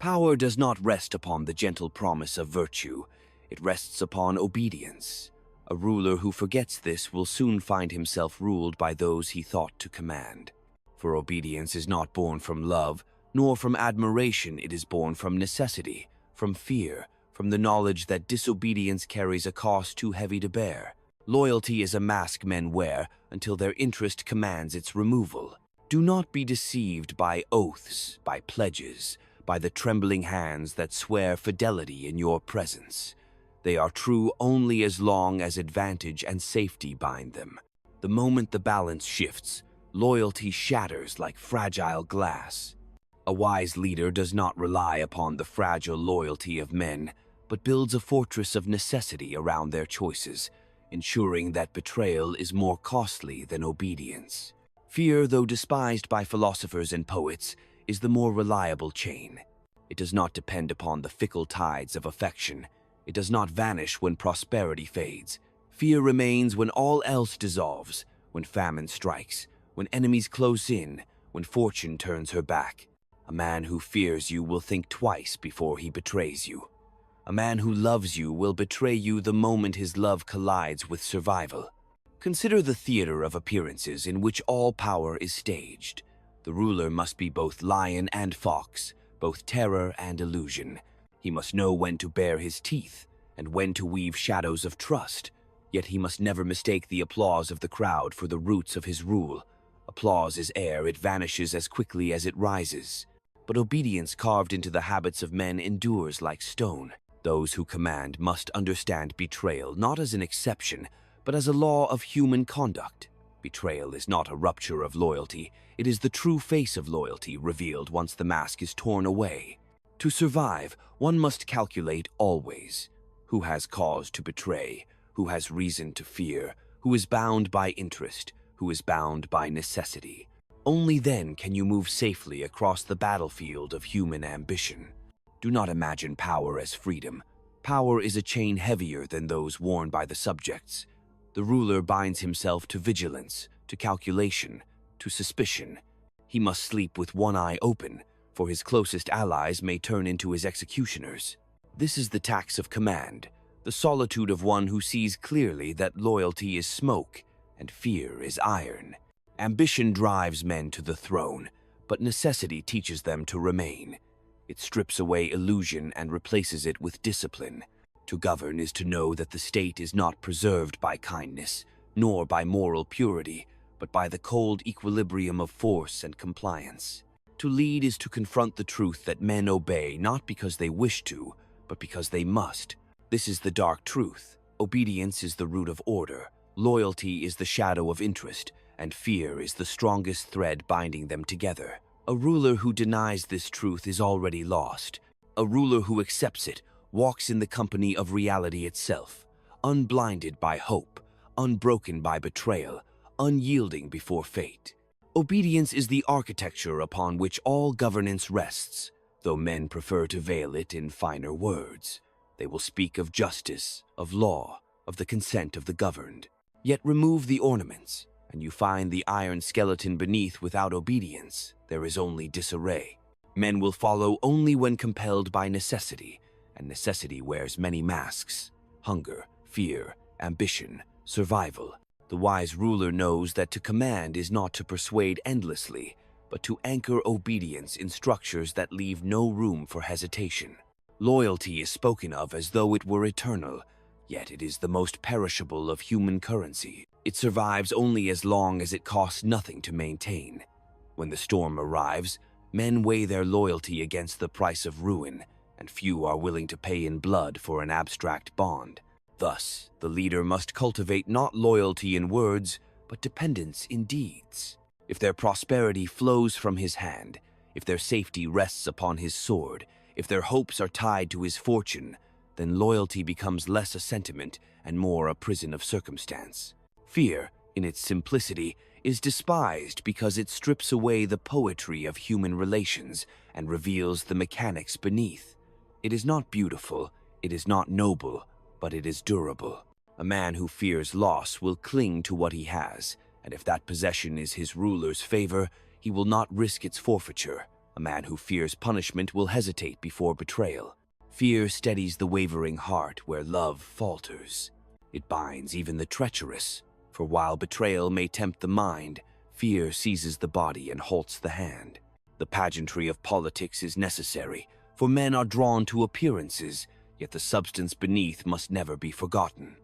Power does not rest upon the gentle promise of virtue. It rests upon obedience. A ruler who forgets this will soon find himself ruled by those he thought to command. For obedience is not born from love, nor from admiration. It is born from necessity, from fear, from the knowledge that disobedience carries a cost too heavy to bear. Loyalty is a mask men wear until their interest commands its removal. Do not be deceived by oaths, by pledges, by the trembling hands that swear fidelity in your presence. They are true only as long as advantage and safety bind them. The moment the balance shifts, loyalty shatters like fragile glass. A wise leader does not rely upon the fragile loyalty of men, but builds a fortress of necessity around their choices, ensuring that betrayal is more costly than obedience. Fear, though despised by philosophers and poets, is the more reliable chain. It does not depend upon the fickle tides of affection. It does not vanish when prosperity fades. Fear remains when all else dissolves, when famine strikes, when enemies close in, when fortune turns her back. A man who fears you will think twice before he betrays you. A man who loves you will betray you the moment his love collides with survival. Consider the theater of appearances in which all power is staged. The ruler must be both lion and fox, both terror and illusion. He must know when to bare his teeth and when to weave shadows of trust. Yet he must never mistake the applause of the crowd for the roots of his rule. Applause is air, it vanishes as quickly as it rises. But obedience carved into the habits of men endures like stone. Those who command must understand betrayal not as an exception, but as a law of human conduct. Betrayal is not a rupture of loyalty, it is the true face of loyalty revealed once the mask is torn away. To survive, one must calculate always. Who has cause to betray? Who has reason to fear? Who is bound by interest? Who is bound by necessity? Only then can you move safely across the battlefield of human ambition. Do not imagine power as freedom. Power is a chain heavier than those worn by the subjects. The ruler binds himself to vigilance, to calculation, to suspicion. He must sleep with one eye open, for his closest allies may turn into his executioners. This is the tax of command, the solitude of one who sees clearly that loyalty is smoke and fear is iron. Ambition drives men to the throne, but necessity teaches them to remain. It strips away illusion and replaces it with discipline. To govern is to know that the state is not preserved by kindness, nor by moral purity, but by the cold equilibrium of force and compliance. To lead is to confront the truth that men obey not because they wish to, but because they must. This is the dark truth. Obedience is the root of order, loyalty is the shadow of interest, and fear is the strongest thread binding them together. A ruler who denies this truth is already lost. A ruler who accepts it walks in the company of reality itself, unblinded by hope, unbroken by betrayal, unyielding before fate. Obedience is the architecture upon which all governance rests, though men prefer to veil it in finer words. They will speak of justice, of law, of the consent of the governed. Yet remove the ornaments, and you find the iron skeleton beneath. Without obedience, there is only disarray. Men will follow only when compelled by necessity, and necessity wears many masks: hunger, fear, ambition, survival. The wise ruler knows that to command is not to persuade endlessly, but to anchor obedience in structures that leave no room for hesitation. Loyalty is spoken of as though it were eternal, yet it is the most perishable of human currency. It survives only as long as it costs nothing to maintain. When the storm arrives, men weigh their loyalty against the price of ruin, and few are willing to pay in blood for an abstract bond. Thus, the leader must cultivate not loyalty in words, but dependence in deeds. If their prosperity flows from his hand, if their safety rests upon his sword, if their hopes are tied to his fortune, then loyalty becomes less a sentiment and more a prison of circumstance. Fear, in its simplicity, is despised because it strips away the poetry of human relations and reveals the mechanics beneath. It is not beautiful, it is not noble, but it is durable. A man who fears loss will cling to what he has, and if that possession is his ruler's favor, he will not risk its forfeiture. A man who fears punishment will hesitate before betrayal. Fear steadies the wavering heart where love falters. It binds even the treacherous, for while betrayal may tempt the mind, fear seizes the body and halts the hand. The pageantry of politics is necessary, for men are drawn to appearances, yet the substance beneath must never be forgotten.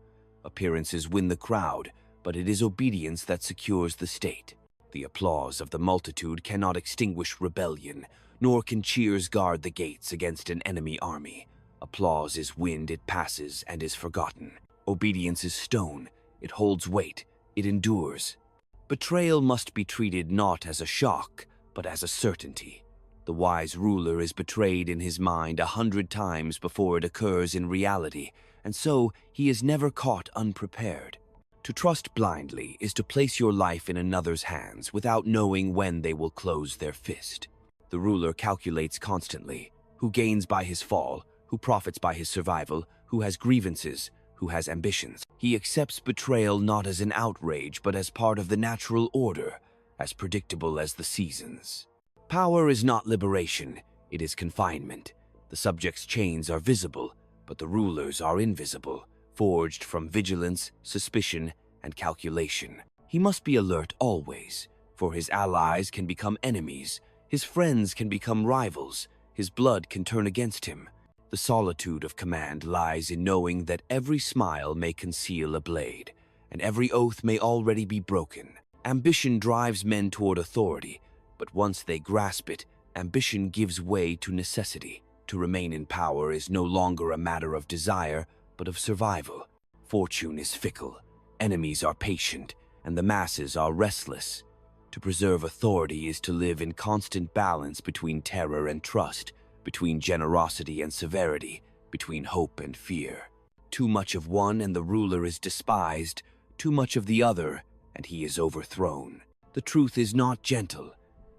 Appearances win the crowd, but it is obedience that secures the state. The applause of the multitude cannot extinguish rebellion, nor can cheers guard the gates against an enemy army. Applause is wind, it passes and is forgotten. Obedience is stone, it holds weight, it endures. Betrayal must be treated not as a shock, but as a certainty. The wise ruler is betrayed in his mind 100 times before it occurs in reality, and so he is never caught unprepared. To trust blindly is to place your life in another's hands without knowing when they will close their fist. The ruler calculates constantly, who gains by his fall, who profits by his survival, who has grievances, who has ambitions. He accepts betrayal not as an outrage, but as part of the natural order, as predictable as the seasons. Power is not liberation, it is confinement. The subject's chains are visible, but the rulers are invisible, forged from vigilance, suspicion, and calculation. He must be alert always, for his allies can become enemies, his friends can become rivals, his blood can turn against him. The solitude of command lies in knowing that every smile may conceal a blade, and every oath may already be broken. Ambition drives men toward authority, but once they grasp it, ambition gives way to necessity. To remain in power is no longer a matter of desire, but of survival. Fortune is fickle, enemies are patient, and the masses are restless. To preserve authority is to live in constant balance between terror and trust, between generosity and severity, between hope and fear. Too much of one and the ruler is despised, too much of the other, and he is overthrown. The truth is not gentle.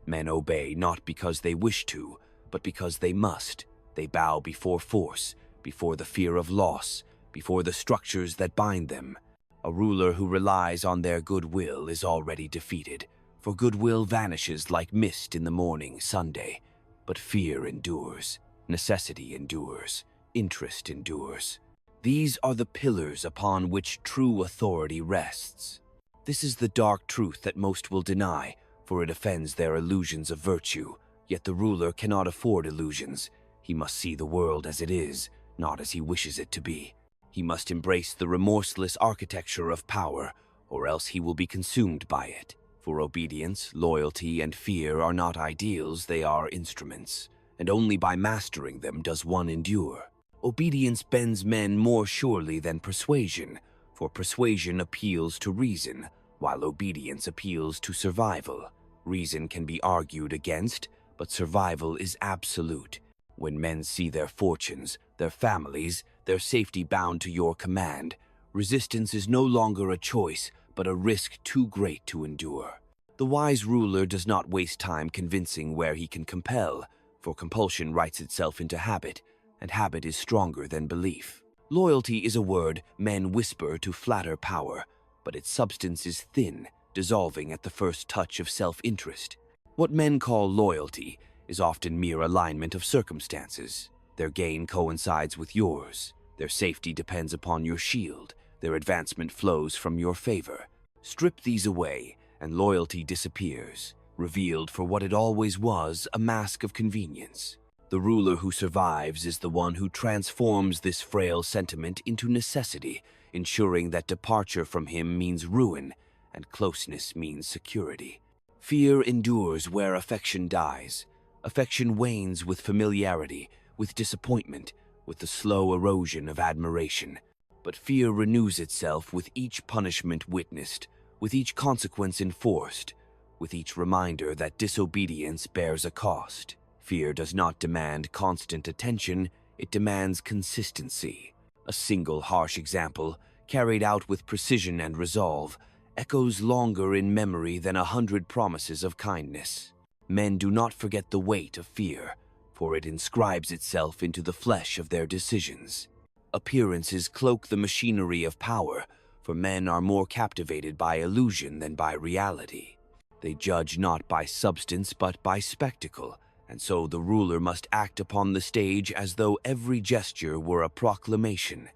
Men obey not because they wish to, but because they must. They bow before force, before the fear of loss, before the structures that bind them. A ruler who relies on their goodwill is already defeated, for goodwill vanishes like mist in the morning Sunday. But fear endures, necessity endures, interest endures. These are the pillars upon which true authority rests. This is the dark truth that most will deny, for it offends their illusions of virtue. Yet the ruler cannot afford illusions. He must see the world as it is, not as he wishes it to be. He must embrace the remorseless architecture of power, or else he will be consumed by it. For obedience, loyalty, and fear are not ideals, they are instruments, and only by mastering them does one endure. Obedience bends men more surely than persuasion, for persuasion appeals to reason, while obedience appeals to survival. Reason can be argued against, but survival is absolute. When men see their fortunes, their families, their safety bound to your command, resistance is no longer a choice, but a risk too great to endure. The wise ruler does not waste time convincing where he can compel, for compulsion writes itself into habit, and habit is stronger than belief. Loyalty is a word men whisper to flatter power, but its substance is thin, dissolving at the first touch of self-interest. What men call loyalty is often mere alignment of circumstances. Their gain coincides with yours. Their safety depends upon your shield. Their advancement flows from your favor. Strip these away, and loyalty disappears, revealed for what it always was, a mask of convenience. The ruler who survives is the one who transforms this frail sentiment into necessity, ensuring that departure from him means ruin, and closeness means security. Fear endures where affection dies. Affection wanes with familiarity, with disappointment, with the slow erosion of admiration. But fear renews itself with each punishment witnessed, with each consequence enforced, with each reminder that disobedience bears a cost. Fear does not demand constant attention, it demands consistency. A single harsh example, carried out with precision and resolve, echoes longer in memory than 100 promises of kindness. Men do not forget the weight of fear, for it inscribes itself into the flesh of their decisions. Appearances cloak the machinery of power, for men are more captivated by illusion than by reality. They judge not by substance but by spectacle, and so the ruler must act upon the stage as though every gesture were a proclamation.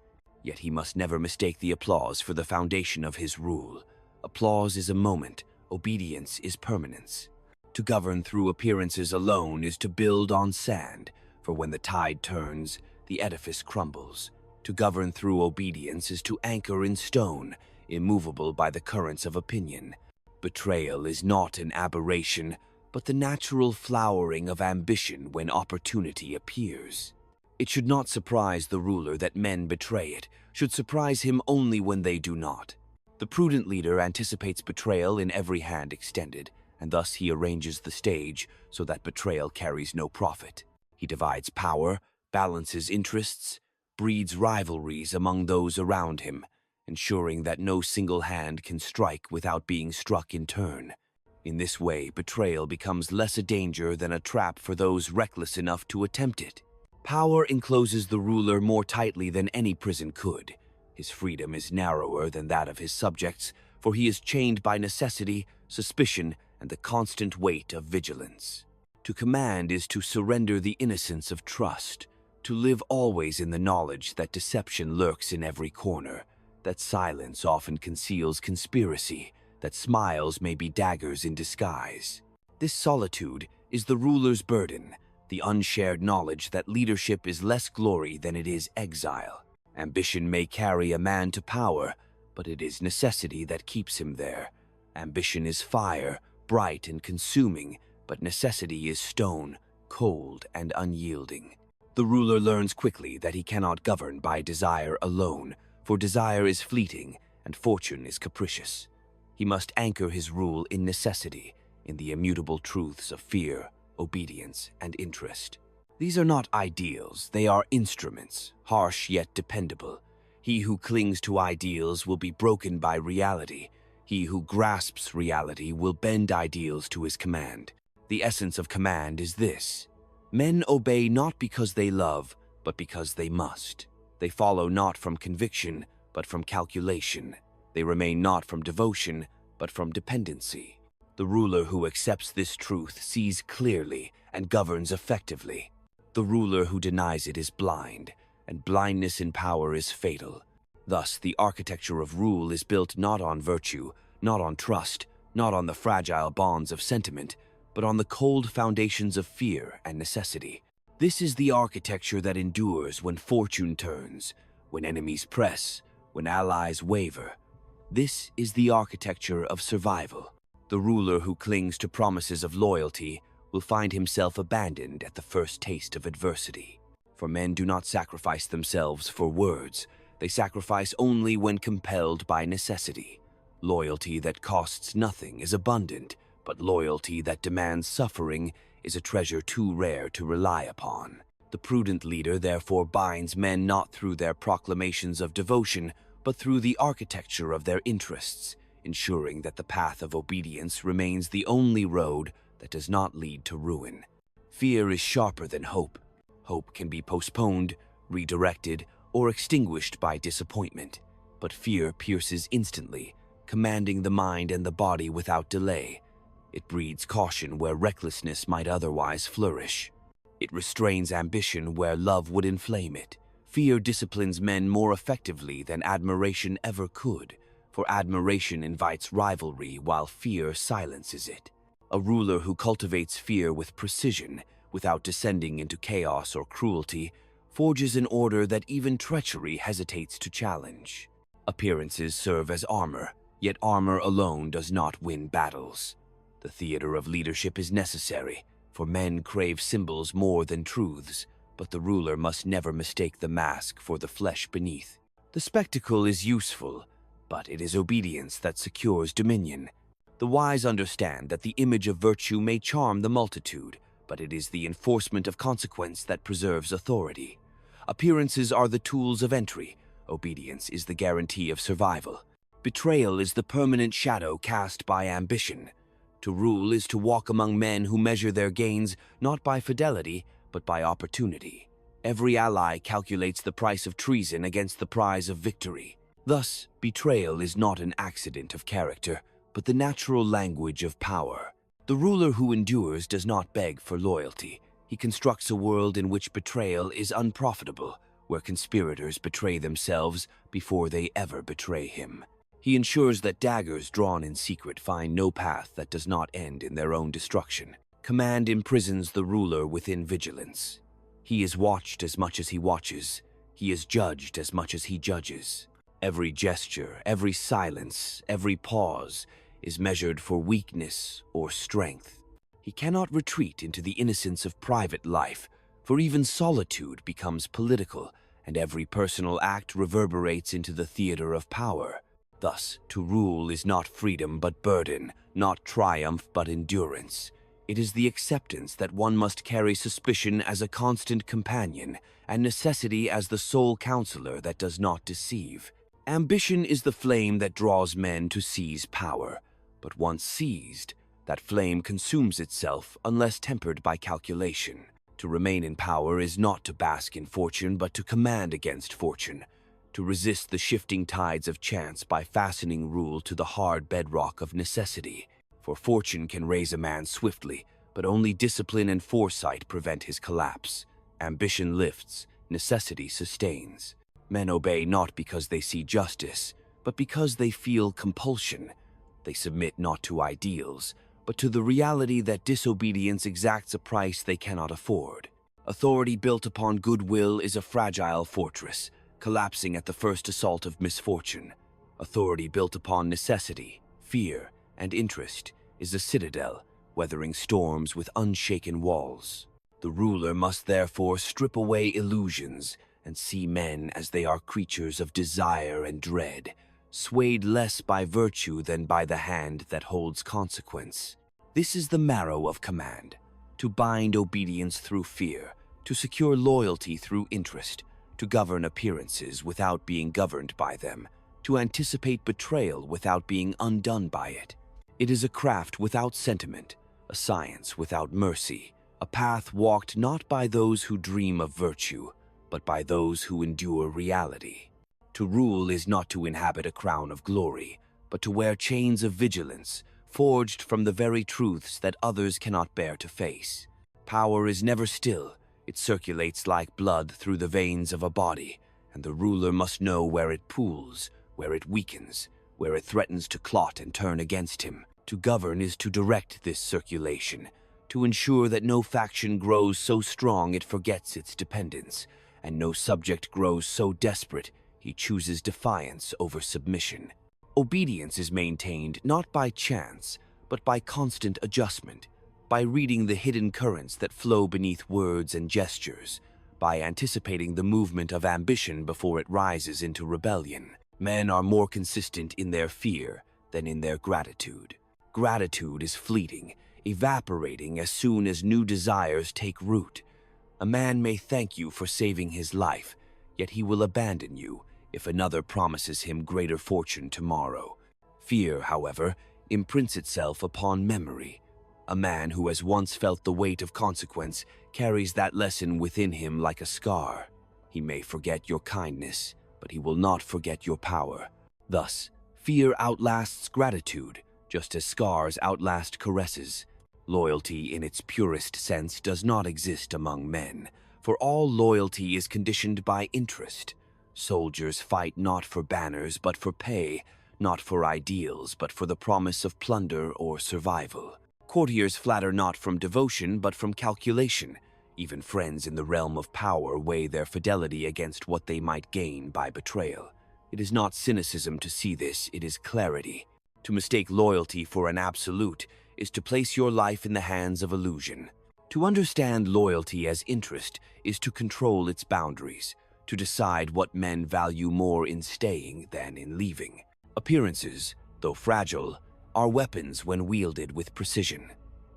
Yet he must never mistake the applause for the foundation of his rule. Applause is a moment, obedience is permanence. To govern through appearances alone is to build on sand, for when the tide turns, the edifice crumbles. To govern through obedience is to anchor in stone, immovable by the currents of opinion. Betrayal is not an aberration, but the natural flowering of ambition when opportunity appears. It should not surprise the ruler that men betray it, should surprise him only when they do not. The prudent leader anticipates betrayal in every hand extended, and thus he arranges the stage so that betrayal carries no profit. He divides power, balances interests, breeds rivalries among those around him, ensuring that no single hand can strike without being struck in turn. In this way, betrayal becomes less a danger than a trap for those reckless enough to attempt it. Power encloses the ruler more tightly than any prison could. His freedom is narrower than that of his subjects, for he is chained by necessity, suspicion, and the constant weight of vigilance. To command is to surrender the innocence of trust, to live always in the knowledge that deception lurks in every corner, that silence often conceals conspiracy, that smiles may be daggers in disguise. This solitude is the ruler's burden, the unshared knowledge that leadership is less glory than it is exile. Ambition may carry a man to power, but it is necessity that keeps him there. Ambition is fire, bright and consuming, but necessity is stone, cold and unyielding. The ruler learns quickly that he cannot govern by desire alone, for desire is fleeting and fortune is capricious. He must anchor his rule in necessity, in the immutable truths of fear, obedience, and interest. These are not ideals, they are instruments, harsh yet dependable. He who clings to ideals will be broken by reality. He who grasps reality will bend ideals to his command. The essence of command is this: men obey not because they love, but because they must. They follow not from conviction, but from calculation. They remain not from devotion, but from dependency. The ruler who accepts this truth sees clearly and governs effectively. The ruler who denies it is blind, and blindness in power is fatal. Thus, the architecture of rule is built not on virtue, not on trust, not on the fragile bonds of sentiment, but on the cold foundations of fear and necessity. This is the architecture that endures when fortune turns, when enemies press, when allies waver. This is the architecture of survival. The ruler who clings to promises of loyalty will find himself abandoned at the first taste of adversity. For men do not sacrifice themselves for words, they sacrifice only when compelled by necessity. Loyalty that costs nothing is abundant, but loyalty that demands suffering is a treasure too rare to rely upon. The prudent leader therefore binds men not through their proclamations of devotion, but through the architecture of their interests, ensuring that the path of obedience remains the only road that does not lead to ruin. Fear is sharper than hope. Hope can be postponed, redirected, or extinguished by disappointment, but fear pierces instantly, commanding the mind and the body without delay. It breeds caution where recklessness might otherwise flourish. It restrains ambition where love would inflame it. Fear disciplines men more effectively than admiration ever could, for admiration invites rivalry while fear silences it. A ruler who cultivates fear with precision, without descending into chaos or cruelty, forges an order that even treachery hesitates to challenge. Appearances serve as armor, yet armor alone does not win battles. The theater of leadership is necessary, for men crave symbols more than truths, but the ruler must never mistake the mask for the flesh beneath. The spectacle is useful, but it is obedience that secures dominion. The wise understand that the image of virtue may charm the multitude, but it is the enforcement of consequence that preserves authority. Appearances are the tools of entry. Obedience is the guarantee of survival. Betrayal is the permanent shadow cast by ambition. To rule is to walk among men who measure their gains not by fidelity, but by opportunity. Every ally calculates the price of treason against the prize of victory. Thus, betrayal is not an accident of character, but the natural language of power. The ruler who endures does not beg for loyalty. He constructs a world in which betrayal is unprofitable, where conspirators betray themselves before they ever betray him. He ensures that daggers drawn in secret find no path that does not end in their own destruction. Command imprisons the ruler within vigilance. He is watched as much as he watches. He is judged as much as he judges. Every gesture, every silence, every pause is measured for weakness or strength. He cannot retreat into the innocence of private life, for even solitude becomes political, and every personal act reverberates into the theater of power. Thus, to rule is not freedom but burden, not triumph but endurance. It is the acceptance that one must carry suspicion as a constant companion, and necessity as the sole counselor that does not deceive. Ambition is the flame that draws men to seize power, but once seized, that flame consumes itself unless tempered by calculation. To remain in power is not to bask in fortune, but to command against fortune, to resist the shifting tides of chance by fastening rule to the hard bedrock of necessity. For fortune can raise a man swiftly, but only discipline and foresight prevent his collapse. Ambition lifts, necessity sustains. Men obey not because they see justice, but because they feel compulsion. They submit not to ideals, but to the reality that disobedience exacts a price they cannot afford. Authority built upon goodwill is a fragile fortress, collapsing at the first assault of misfortune. Authority built upon necessity, fear, and interest is a citadel, weathering storms with unshaken walls. The ruler must therefore strip away illusions and see men as they are creatures of desire and dread, swayed less by virtue than by the hand that holds consequence. This is the marrow of command, to bind obedience through fear, to secure loyalty through interest, to govern appearances without being governed by them, to anticipate betrayal without being undone by it. It is a craft without sentiment, a science without mercy, a path walked not by those who dream of virtue, but by those who endure reality. To rule is not to inhabit a crown of glory, but to wear chains of vigilance, forged from the very truths that others cannot bear to face. Power is never still. It circulates like blood through the veins of a body, and the ruler must know where it pools, where it weakens, where it threatens to clot and turn against him. To govern is to direct this circulation, to ensure that no faction grows so strong it forgets its dependence, and no subject grows so desperate he chooses defiance over submission. Obedience is maintained not by chance, but by constant adjustment, by reading the hidden currents that flow beneath words and gestures, by anticipating the movement of ambition before it rises into rebellion. Men are more consistent in their fear than in their gratitude. Gratitude is fleeting, evaporating as soon as new desires take root. A man may thank you for saving his life, yet he will abandon you if another promises him greater fortune tomorrow. Fear, however, imprints itself upon memory. A man who has once felt the weight of consequence carries that lesson within him like a scar. He may forget your kindness, but he will not forget your power. Thus, fear outlasts gratitude, just as scars outlast caresses. Loyalty in its purest sense does not exist among men, for all loyalty is conditioned by interest. Soldiers fight not for banners but for pay, not for ideals but for the promise of plunder or survival. Courtiers flatter not from devotion but from calculation. Even friends in the realm of power weigh their fidelity against what they might gain by betrayal. It is not cynicism to see this, it is clarity. To mistake loyalty for an absolute is to place your life in the hands of illusion. To understand loyalty as interest is to control its boundaries, to decide what men value more in staying than in leaving. Appearances, though fragile, are weapons when wielded with precision.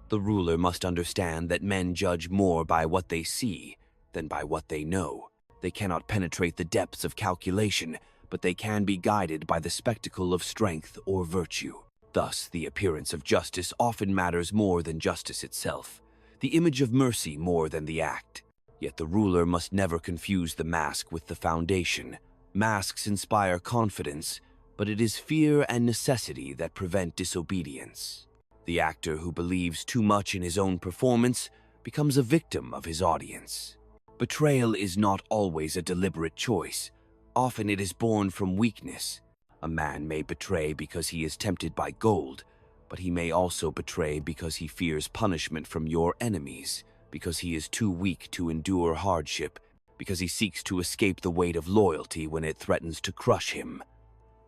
The ruler must understand that men judge more by what they see than by what they know. They cannot penetrate the depths of calculation, but they can be guided by the spectacle of strength or virtue. Thus, the appearance of justice often matters more than justice itself, the image of mercy more than the act. Yet the ruler must never confuse the mask with the foundation. Masks inspire confidence, but it is fear and necessity that prevent disobedience. The actor who believes too much in his own performance becomes a victim of his audience. Betrayal is not always a deliberate choice. Often it is born from weakness. A man may betray because he is tempted by gold, but he may also betray because he fears punishment from your enemies, because he is too weak to endure hardship, because he seeks to escape the weight of loyalty when it threatens to crush him.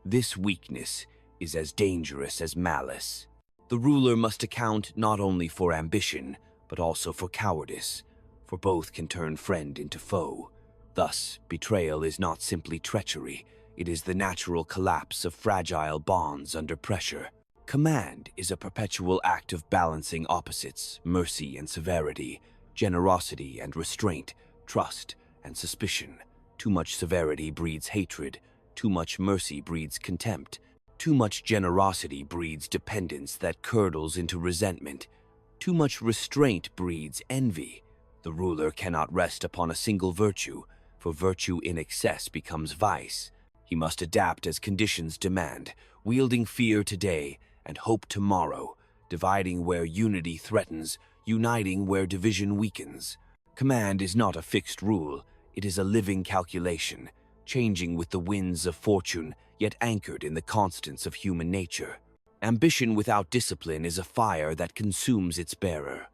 This weakness is as dangerous as malice. The ruler must account not only for ambition, but also for cowardice, for both can turn friend into foe. Thus, betrayal is not simply treachery, it is the natural collapse of fragile bonds under pressure. Command is a perpetual act of balancing opposites, mercy and severity, generosity and restraint, trust and suspicion. Too much severity breeds hatred, too much mercy breeds contempt, too much generosity breeds dependence that curdles into resentment, too much restraint breeds envy. The ruler cannot rest upon a single virtue, for virtue in excess becomes vice. He must adapt as conditions demand, wielding fear today and hope tomorrow, dividing where unity threatens, uniting where division weakens. Command is not a fixed rule, it is a living calculation, changing with the winds of fortune, yet anchored in the constants of human nature. Ambition without discipline is a fire that consumes its bearer.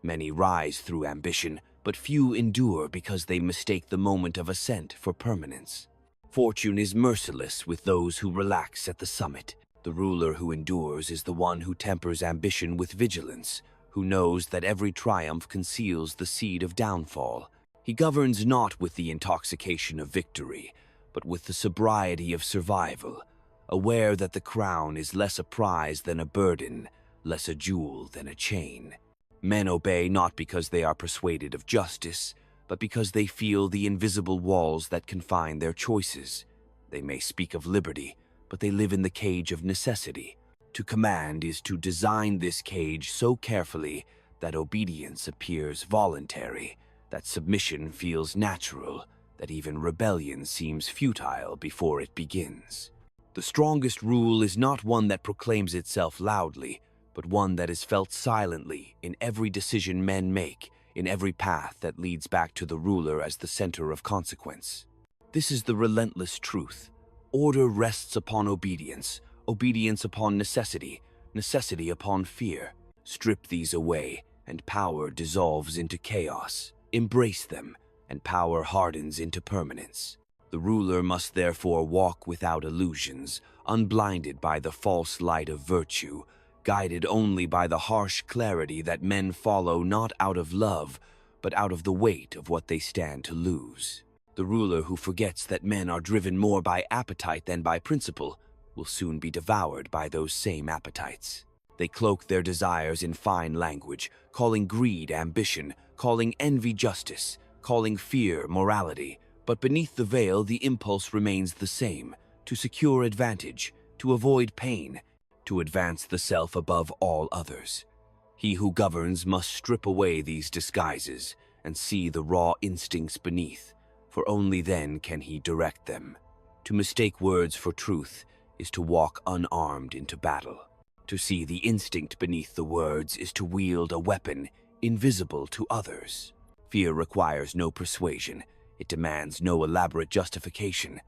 Many rise through ambition, but few endure because they mistake the moment of ascent for permanence. Fortune is merciless with those who relax at the summit. The ruler who endures is the one who tempers ambition with vigilance, who knows that every triumph conceals the seed of downfall. He governs not with the intoxication of victory, but with the sobriety of survival, aware that the crown is less a prize than a burden, less a jewel than a chain. Men obey not because they are persuaded of justice, but because they feel the invisible walls that confine their choices. They may speak of liberty, but they live in the cage of necessity. To command is to design this cage so carefully that obedience appears voluntary, that submission feels natural, that even rebellion seems futile before it begins. The strongest rule is not one that proclaims itself loudly, but one that is felt silently in every decision men make, in every path that leads back to the ruler as the center of consequence. This is the relentless truth. Order rests upon obedience, obedience upon necessity, necessity upon fear. Strip these away, and power dissolves into chaos. Embrace them, and power hardens into permanence. The ruler must therefore walk without illusions, unblinded by the false light of virtue, guided only by the harsh clarity that men follow not out of love, but out of the weight of what they stand to lose. The ruler who forgets that men are driven more by appetite than by principle will soon be devoured by those same appetites. They cloak their desires in fine language, calling greed ambition, calling envy justice, calling fear morality, but beneath the veil the impulse remains the same, to secure advantage, to avoid pain, to advance the self above all others. He who governs must strip away these disguises and see the raw instincts beneath, for only then can he direct them. To mistake words for truth is to walk unarmed into battle. To see the instinct beneath the words is to wield a weapon invisible to others. Fear requires no persuasion. It demands no elaborate justification.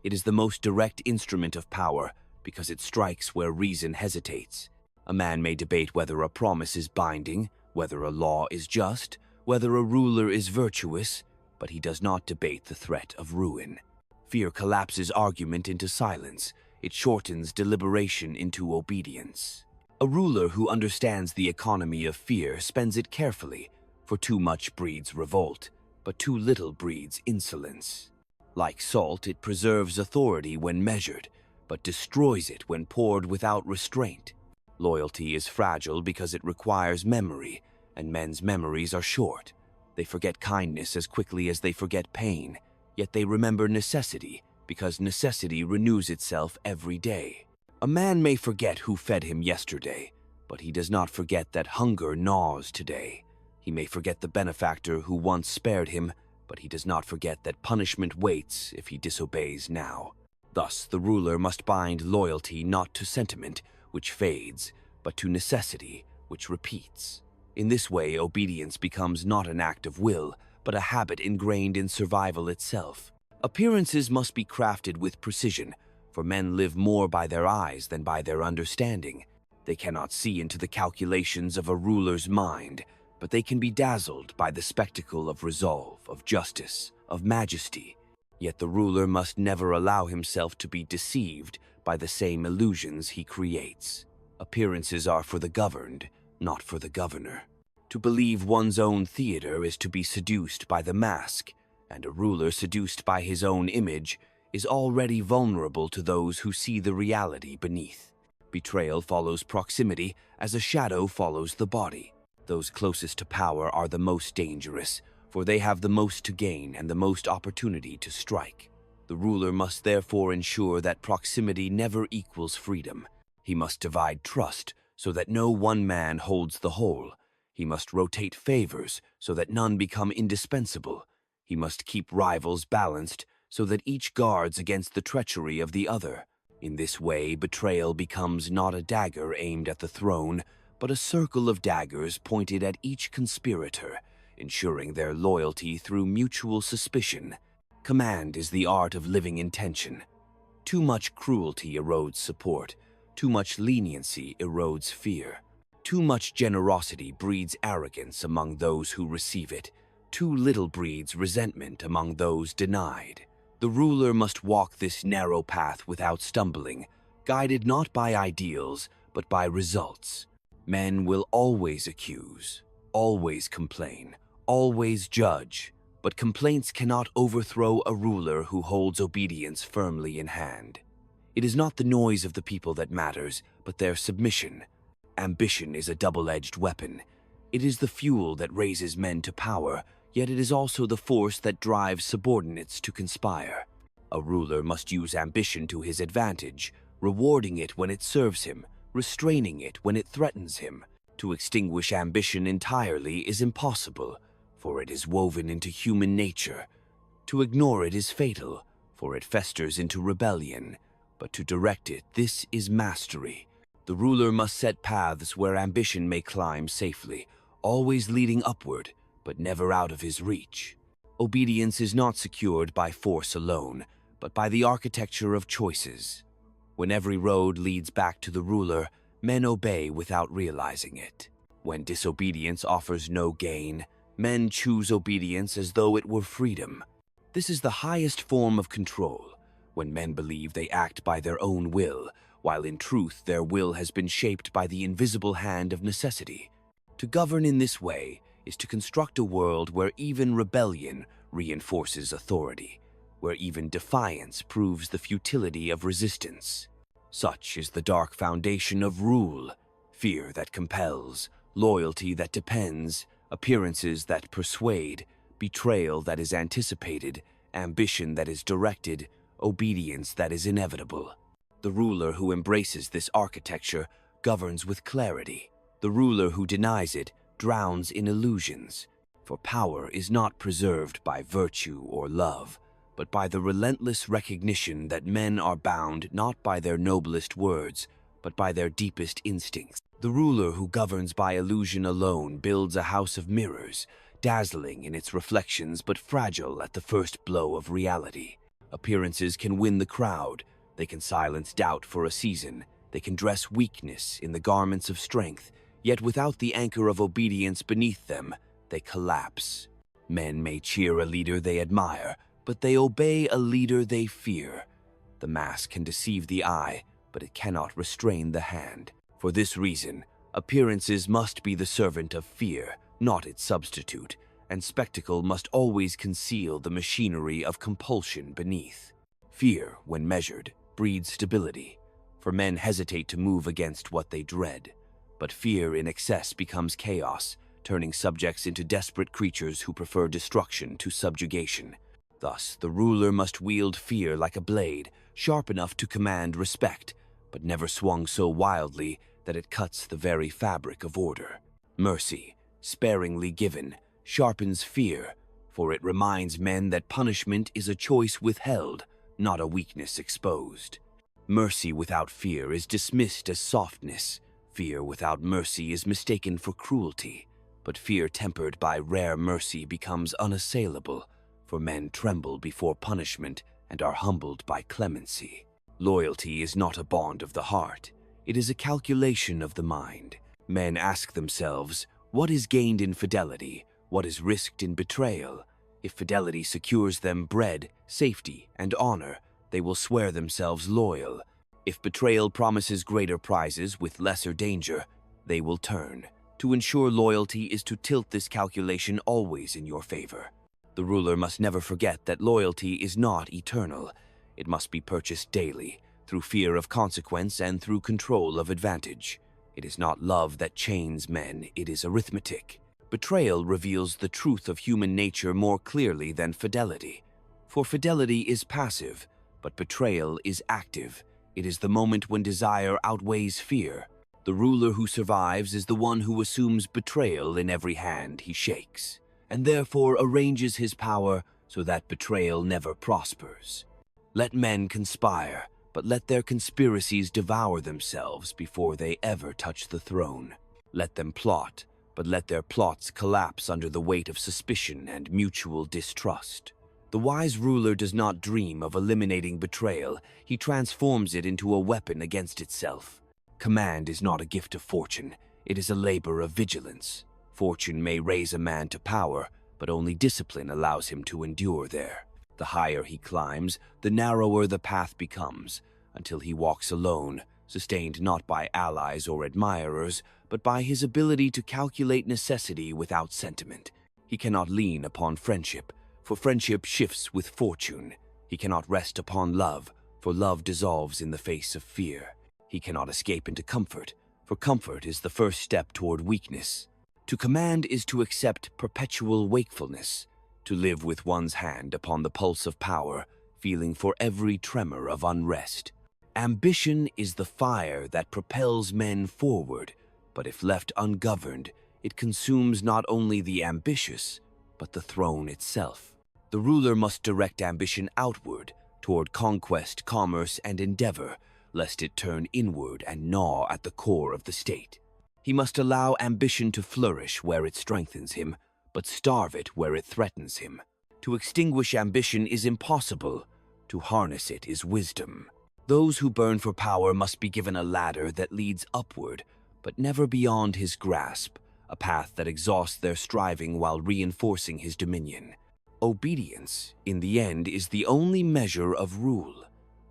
It is the most direct instrument of power because it strikes where reason hesitates. A man may debate whether a promise is binding, whether a law is just, whether a ruler is virtuous, but he does not debate the threat of ruin. Fear collapses argument into silence. It shortens deliberation into obedience. A ruler who understands the economy of fear spends it carefully, for too much breeds revolt, but too little breeds insolence. Like salt, it preserves authority when measured, but destroys it when poured without restraint. Loyalty is fragile because it requires memory, and men's memories are short. They forget kindness as quickly as they forget pain, yet they remember necessity because necessity renews itself every day. A man may forget who fed him yesterday, but he does not forget that hunger gnaws today. He may forget the benefactor who once spared him, but he does not forget that punishment waits if he disobeys now. Thus, the ruler must bind loyalty not to sentiment, which fades, but to necessity, which repeats. In this way, obedience becomes not an act of will, but a habit ingrained in survival itself. Appearances must be crafted with precision, for men live more by their eyes than by their understanding. They cannot see into the calculations of a ruler's mind, but they can be dazzled by the spectacle of resolve, of justice, of majesty. Yet the ruler must never allow himself to be deceived by the same illusions he creates. Appearances are for the governed, not for the governor. To believe one's own theater is to be seduced by the mask, and a ruler seduced by his own image is already vulnerable to those who see the reality beneath. Betrayal follows proximity as a shadow follows the body. Those closest to power are the most dangerous, for they have the most to gain and the most opportunity to strike. The ruler must therefore ensure that proximity never equals freedom. He must divide trust so that no one man holds the whole. He must rotate favors so that none become indispensable. He must keep rivals balanced so that each guards against the treachery of the other. In this way, betrayal becomes not a dagger aimed at the throne, but a circle of daggers pointed at each conspirator, ensuring their loyalty through mutual suspicion. Command is the art of living in tension. Too much cruelty erodes support. Too much leniency erodes fear. Too much generosity breeds arrogance among those who receive it. Too little breeds resentment among those denied. The ruler must walk this narrow path without stumbling, guided not by ideals, but by results. Men will always accuse, always complain, always judge, but complaints cannot overthrow a ruler who holds obedience firmly in hand. It is not the noise of the people that matters, but their submission. Ambition is a double-edged weapon. It is the fuel that raises men to power, yet it is also the force that drives subordinates to conspire. A ruler must use ambition to his advantage, rewarding it when it serves him, restraining it when it threatens him. To extinguish ambition entirely is impossible, for it is woven into human nature. To ignore it is fatal, for it festers into rebellion. But to direct it, this is mastery. The ruler must set paths where ambition may climb safely, always leading upward, but never out of his reach. Obedience is not secured by force alone, but by the architecture of choices. When every road leads back to the ruler, men obey without realizing it. When disobedience offers no gain, men choose obedience as though it were freedom. This is the highest form of control, when men believe they act by their own will, while in truth their will has been shaped by the invisible hand of necessity. To govern in this way is to construct a world where even rebellion reinforces authority, where even defiance proves the futility of resistance. Such is the dark foundation of rule: fear that compels, loyalty that depends, appearances that persuade, betrayal that is anticipated, ambition that is directed, obedience that is inevitable. The ruler who embraces this architecture governs with clarity. The ruler who denies it drowns in illusions, for power is not preserved by virtue or love, but by the relentless recognition that men are bound not by their noblest words, but by their deepest instincts. The ruler who governs by illusion alone builds a house of mirrors, dazzling in its reflections but fragile at the first blow of reality. Appearances can win the crowd, they can silence doubt for a season, they can dress weakness in the garments of strength, yet without the anchor of obedience beneath them, they collapse. Men may cheer a leader they admire, but they obey a leader they fear. The mask can deceive the eye, but it cannot restrain the hand. For this reason, appearances must be the servant of fear, not its substitute, and spectacle must always conceal the machinery of compulsion beneath. Fear, when measured, breeds stability, for men hesitate to move against what they dread. But fear in excess becomes chaos, turning subjects into desperate creatures who prefer destruction to subjugation. Thus, the ruler must wield fear like a blade, sharp enough to command respect, but never swung so wildly that it cuts the very fabric of order. Mercy, sparingly given, sharpens fear, for it reminds men that punishment is a choice withheld, not a weakness exposed. Mercy without fear is dismissed as softness. Fear without mercy is mistaken for cruelty, but fear tempered by rare mercy becomes unassailable, for men tremble before punishment and are humbled by clemency. Loyalty is not a bond of the heart, it is a calculation of the mind. Men ask themselves, what is gained in fidelity? What is risked in betrayal? If fidelity secures them bread, safety, and honor, they will swear themselves loyal. If betrayal promises greater prizes with lesser danger, they will turn. To ensure loyalty is to tilt this calculation always in your favor. The ruler must never forget that loyalty is not eternal. It must be purchased daily, through fear of consequence and through control of advantage. It is not love that chains men, it is arithmetic. Betrayal reveals the truth of human nature more clearly than fidelity. For fidelity is passive, but betrayal is active. It is the moment when desire outweighs fear. The ruler who survives is the one who assumes betrayal in every hand he shakes, and therefore arranges his power so that betrayal never prospers. Let men conspire, but let their conspiracies devour themselves before they ever touch the throne. Let them plot, but let their plots collapse under the weight of suspicion and mutual distrust. The wise ruler does not dream of eliminating betrayal, he transforms it into a weapon against itself. Command is not a gift of fortune, it is a labor of vigilance. Fortune may raise a man to power, but only discipline allows him to endure there. The higher he climbs, the narrower the path becomes, until he walks alone, sustained not by allies or admirers, but by his ability to calculate necessity without sentiment. He cannot lean upon friendship, for friendship shifts with fortune. He cannot rest upon love, for love dissolves in the face of fear. He cannot escape into comfort, for comfort is the first step toward weakness. To command is to accept perpetual wakefulness, to live with one's hand upon the pulse of power, feeling for every tremor of unrest. Ambition is the fire that propels men forward, but if left ungoverned, it consumes not only the ambitious, but the throne itself. The ruler must direct ambition outward, toward conquest, commerce, and endeavor, lest it turn inward and gnaw at the core of the state. He must allow ambition to flourish where it strengthens him, but starve it where it threatens him. To extinguish ambition is impossible, to harness it is wisdom. Those who burn for power must be given a ladder that leads upward, but never beyond his grasp, a path that exhausts their striving while reinforcing his dominion. Obedience, in the end, is the only measure of rule.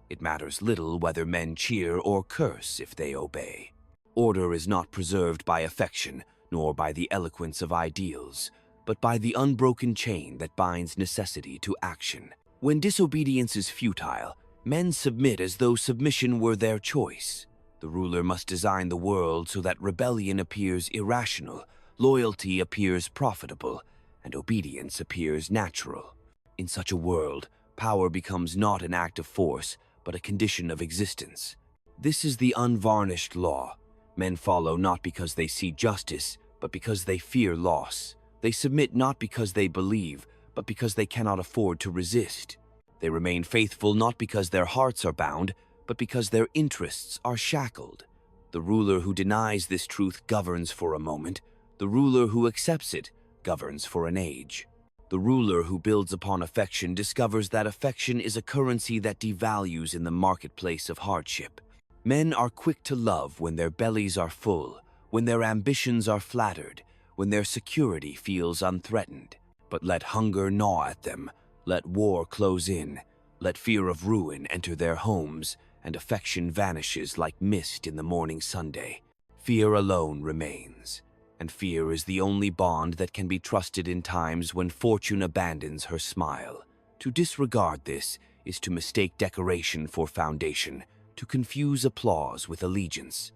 It matters little whether men cheer or curse if they obey. Order is not preserved by affection, nor by the eloquence of ideals, but by the unbroken chain that binds necessity to action. When disobedience is futile, men submit as though submission were their choice. The ruler must design the world so that rebellion appears irrational, loyalty appears profitable, and obedience appears natural. In such a world, power becomes not an act of force, but a condition of existence. This is the unvarnished law. Men follow not because they see justice, but because they fear loss. They submit not because they believe, but because they cannot afford to resist. They remain faithful not because their hearts are bound, but because their interests are shackled. The ruler who denies this truth governs for a moment. The ruler who accepts it governs for an age. The ruler who builds upon affection discovers that affection is a currency that devalues in the marketplace of hardship. Men are quick to love when their bellies are full, when their ambitions are flattered, when their security feels unthreatened. But let hunger gnaw at them, let war close in, let fear of ruin enter their homes, and affection vanishes like mist in the morning Sunday. Fear alone remains, and fear is the only bond that can be trusted in times when fortune abandons her smile. To disregard this is to mistake decoration for foundation, to confuse applause with allegiance.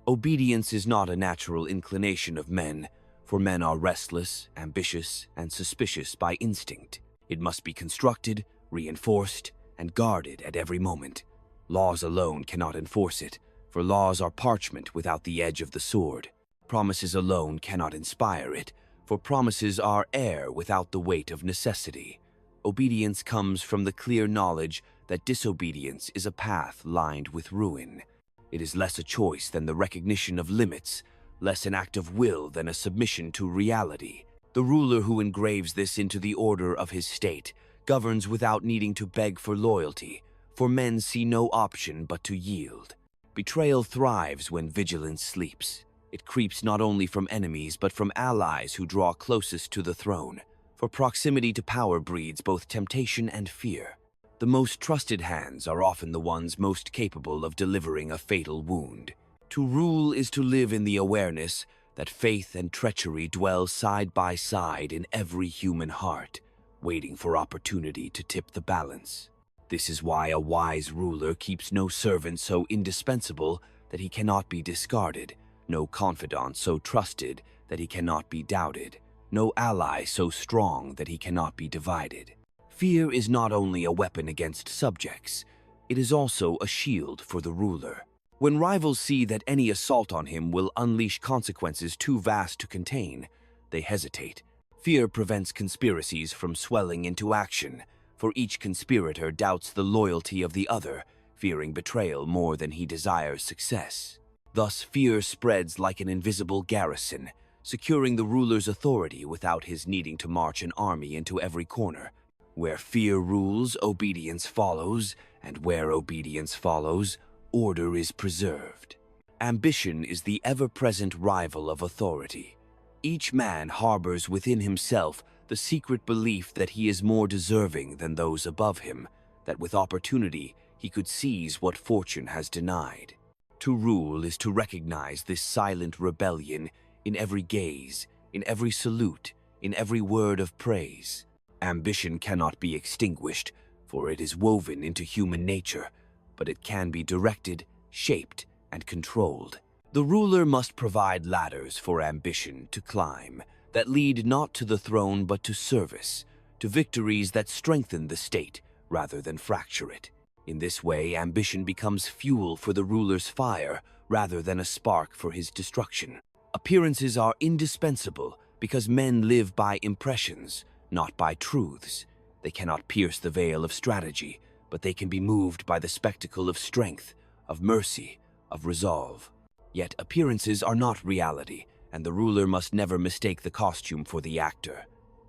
Obedience is not a natural inclination of men, for men are restless, ambitious, and suspicious by instinct. It must be constructed, reinforced, and guarded at every moment. Laws alone cannot enforce it, for laws are parchment without the edge of the sword. Promises alone cannot inspire it, for promises are air without the weight of necessity. Obedience comes from the clear knowledge that disobedience is a path lined with ruin. It is less a choice than the recognition of limits, less an act of will than a submission to reality. The ruler who engraves this into the order of his state governs without needing to beg for loyalty, for men see no option but to yield. Betrayal thrives when vigilance sleeps. It creeps not only from enemies but from allies who draw closest to the throne, for proximity to power breeds both temptation and fear. The most trusted hands are often the ones most capable of delivering a fatal wound. To rule is to live in the awareness that faith and treachery dwell side by side in every human heart, waiting for opportunity to tip the balance. This is why a wise ruler keeps no servant so indispensable that he cannot be discarded, no confidant so trusted that he cannot be doubted, no ally so strong that he cannot be divided. Fear is not only a weapon against subjects, it is also a shield for the ruler. When rivals see that any assault on him will unleash consequences too vast to contain, they hesitate. Fear prevents conspiracies from swelling into action, for each conspirator doubts the loyalty of the other, fearing betrayal more than he desires success. Thus, fear spreads like an invisible garrison, securing the ruler's authority without his needing to march an army into every corner. Where fear rules, obedience follows, and where obedience follows, order is preserved. Ambition is the ever-present rival of authority. Each man harbors within himself the secret belief that he is more deserving than those above him, that with opportunity he could seize what fortune has denied. To rule is to recognize this silent rebellion in every gaze, in every salute, in every word of praise. Ambition cannot be extinguished, for it is woven into human nature, but it can be directed, shaped, and controlled. The ruler must provide ladders for ambition to climb, that lead not to the throne but to service, to victories that strengthen the state rather than fracture it. In this way, ambition becomes fuel for the ruler's fire rather than a spark for his destruction. Appearances are indispensable because men live by impressions, not by truths. They cannot pierce the veil of strategy, but they can be moved by the spectacle of strength, of mercy, of resolve. Yet appearances are not reality, and the ruler must never mistake the costume for the actor.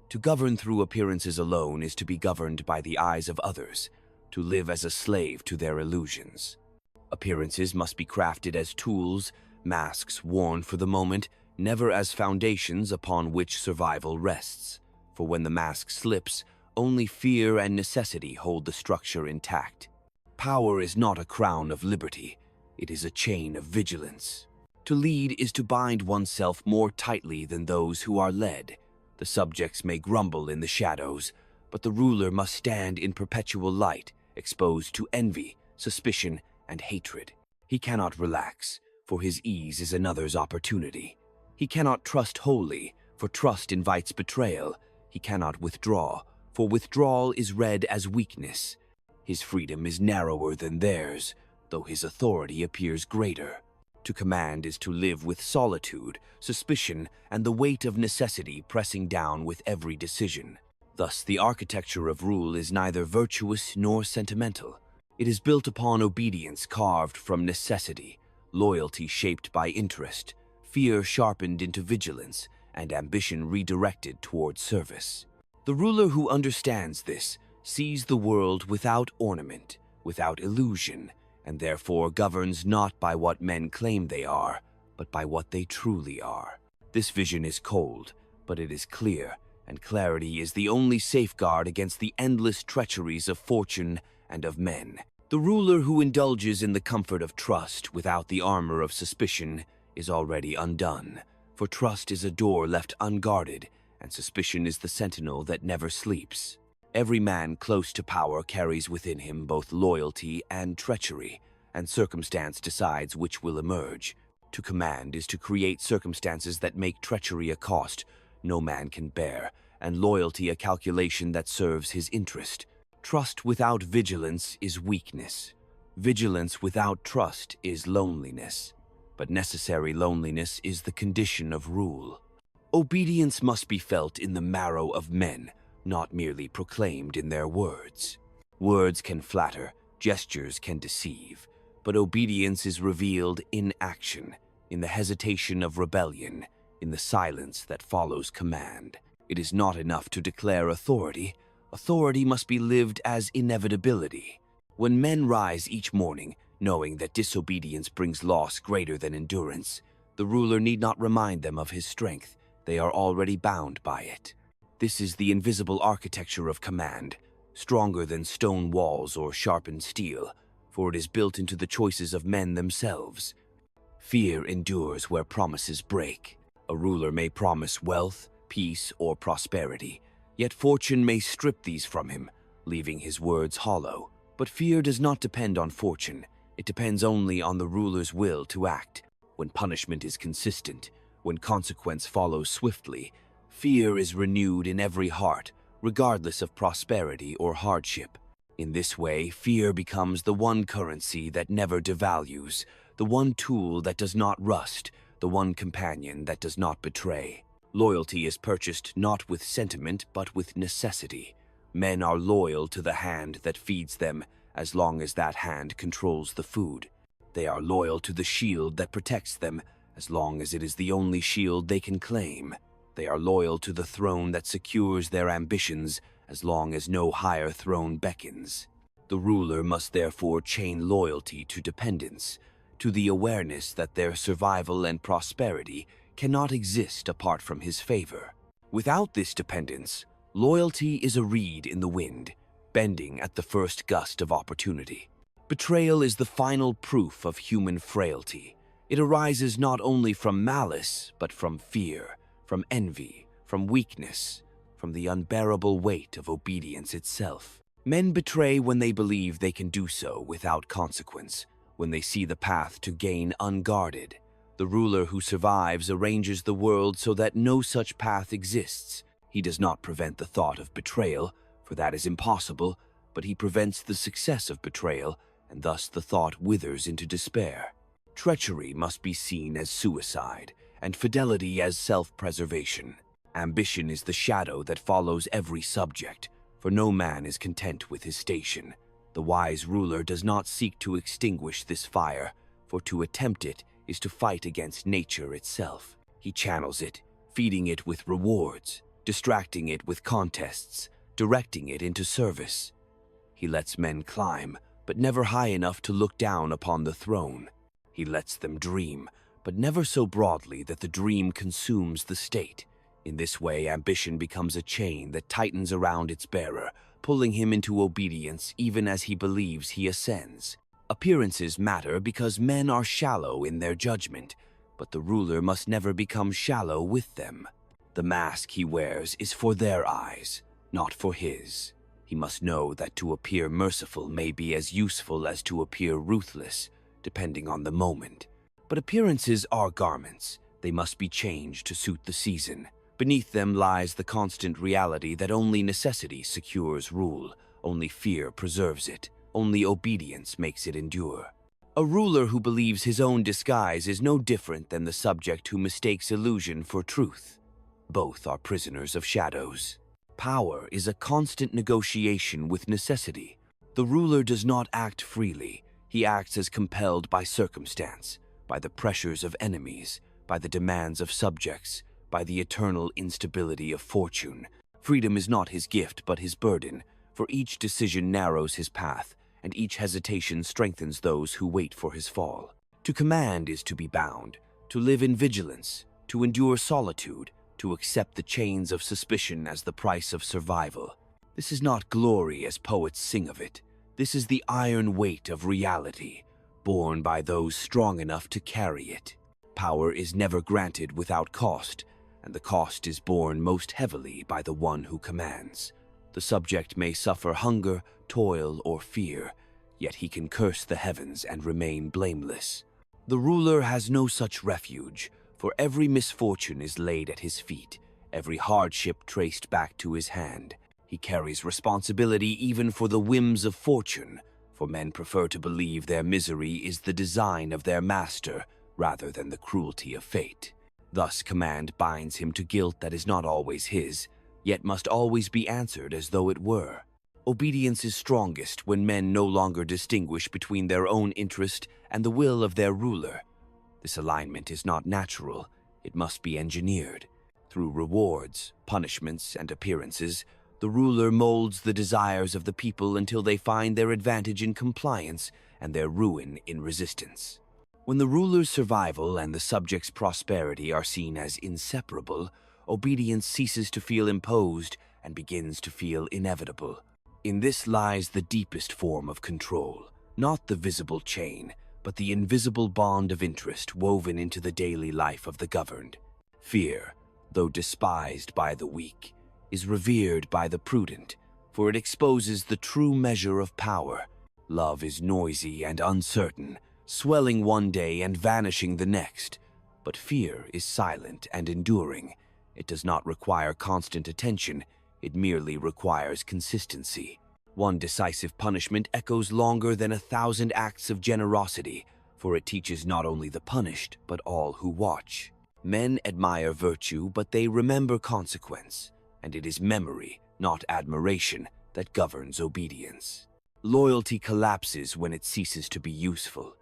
To govern through appearances alone is to be governed by the eyes of others, to live as a slave to their illusions. Appearances must be crafted as tools, masks worn for the moment, never as foundations upon which survival rests. For when the mask slips, only fear and necessity hold the structure intact. Power is not a crown of liberty, it is a chain of vigilance. To lead is to bind oneself more tightly than those who are led. The subjects may grumble in the shadows, but the ruler must stand in perpetual light, exposed to envy, suspicion, and hatred. He cannot relax, for his ease is another's opportunity. He cannot trust wholly, for trust invites betrayal. He cannot withdraw, for withdrawal is read as weakness. His freedom is narrower than theirs, though his authority appears greater. To command is to live with solitude, suspicion, and the weight of necessity pressing down with every decision. Thus, the architecture of rule is neither virtuous nor sentimental. It is built upon obedience carved from necessity, loyalty shaped by interest, fear sharpened into vigilance, and ambition redirected toward service. The ruler who understands this sees the world without ornament, without illusion, and therefore governs not by what men claim they are, but by what they truly are. This vision is cold, but it is clear, and clarity is the only safeguard against the endless treacheries of fortune and of men. The ruler who indulges in the comfort of trust without the armor of suspicion is already undone, for trust is a door left unguarded, and suspicion is the sentinel that never sleeps. Every man close to power carries within him both loyalty and treachery, and circumstance decides which will emerge. To command is to create circumstances that make treachery a cost no man can bear, and loyalty a calculation that serves his interest. Trust without vigilance is weakness. Vigilance without trust is loneliness. But necessary loneliness is the condition of rule. Obedience must be felt in the marrow of men, not merely proclaimed in their words. Words can flatter, gestures can deceive, But obedience is revealed in action, in the hesitation of rebellion, in the silence that follows command. It is not enough to declare authority. Authority must be lived as inevitability. When men rise each morning, knowing that disobedience brings loss greater than endurance, the ruler need not remind them of his strength. They are already bound by it. This is the invisible architecture of command, stronger than stone walls or sharpened steel, for it is built into the choices of men themselves. Fear endures where promises break. A ruler may promise wealth, peace, or prosperity, yet fortune may strip these from him, leaving his words hollow. But fear does not depend on fortune. It depends only on the ruler's will to act. When punishment is consistent, when consequence follows swiftly, fear is renewed in every heart, regardless of prosperity or hardship. In this way, fear becomes the one currency that never devalues, the one tool that does not rust, the one companion that does not betray. Loyalty is purchased not with sentiment but with necessity. Men are loyal to the hand that feeds them as long as that hand controls the food. They are loyal to the shield that protects them as long as it is the only shield they can claim. They are loyal to the throne that secures their ambitions as long as no higher throne beckons. The ruler must therefore chain loyalty to dependence, to the awareness that their survival and prosperity cannot exist apart from his favor. Without this dependence, loyalty is a reed in the wind, bending at the first gust of opportunity. Betrayal is the final proof of human frailty. It arises not only from malice, but from fear, from envy, from weakness, from the unbearable weight of obedience itself. Men betray when they believe they can do so without consequence, when they see the path to gain unguarded. The ruler who survives arranges the world so that no such path exists. He does not prevent the thought of betrayal, for that is impossible, but he prevents the success of betrayal, and thus the thought withers into despair. Treachery must be seen as suicide, and fidelity as self-preservation. Ambition is the shadow that follows every subject, for no man is content with his station. The wise ruler does not seek to extinguish this fire, for to attempt it is to fight against nature itself. He channels it, feeding it with rewards, distracting it with contests, directing it into service. He lets men climb, but never high enough to look down upon the throne. He lets them dream, but never so broadly that the dream consumes the state. In this way, ambition becomes a chain that tightens around its bearer, pulling him into obedience even as he believes he ascends. Appearances matter because men are shallow in their judgment, but the ruler must never become shallow with them. The mask he wears is for their eyes, not for his. He must know that to appear merciful may be as useful as to appear ruthless, depending on the moment. But appearances are garments. They must be changed to suit the season. Beneath them lies the constant reality that only necessity secures rule, only fear preserves it, only obedience makes it endure. A ruler who believes his own disguise is no different than the subject who mistakes illusion for truth. Both are prisoners of shadows. Power is a constant negotiation with necessity. The ruler does not act freely. He acts as compelled by circumstance, by the pressures of enemies, by the demands of subjects, by the eternal instability of fortune. Freedom is not his gift but his burden, for each decision narrows his path, and each hesitation strengthens those who wait for his fall. To command is to be bound, to live in vigilance, to endure solitude, to accept the chains of suspicion as the price of survival. This is not glory as poets sing of it. This is the iron weight of reality, borne by those strong enough to carry it. Power is never granted without cost, and the cost is borne most heavily by the one who commands. The subject may suffer hunger, toil, or fear, yet he can curse the heavens and remain blameless. The ruler has no such refuge, for every misfortune is laid at his feet, every hardship traced back to his hand. He carries responsibility even for the whims of fortune, for men prefer to believe their misery is the design of their master rather than the cruelty of fate. Thus command binds him to guilt that is not always his, yet must always be answered as though it were. Obedience is strongest when men no longer distinguish between their own interest and the will of their ruler. This alignment is not natural, it must be engineered. Through rewards, punishments, and appearances, the ruler molds the desires of the people until they find their advantage in compliance and their ruin in resistance. When the ruler's survival and the subject's prosperity are seen as inseparable, obedience ceases to feel imposed and begins to feel inevitable. In this lies the deepest form of control, not the visible chain, but the invisible bond of interest woven into the daily life of the governed. Fear, though despised by the weak, is revered by the prudent, for it exposes the true measure of power. Love is noisy and uncertain, swelling one day and vanishing the next. But fear is silent and enduring. It does not require constant attention, it merely requires consistency. One decisive punishment echoes longer than 1,000 acts of generosity, for it teaches not only the punished, but all who watch. Men admire virtue, but they remember consequence, and it is memory, not admiration, that governs obedience. Loyalty collapses when it ceases to be useful.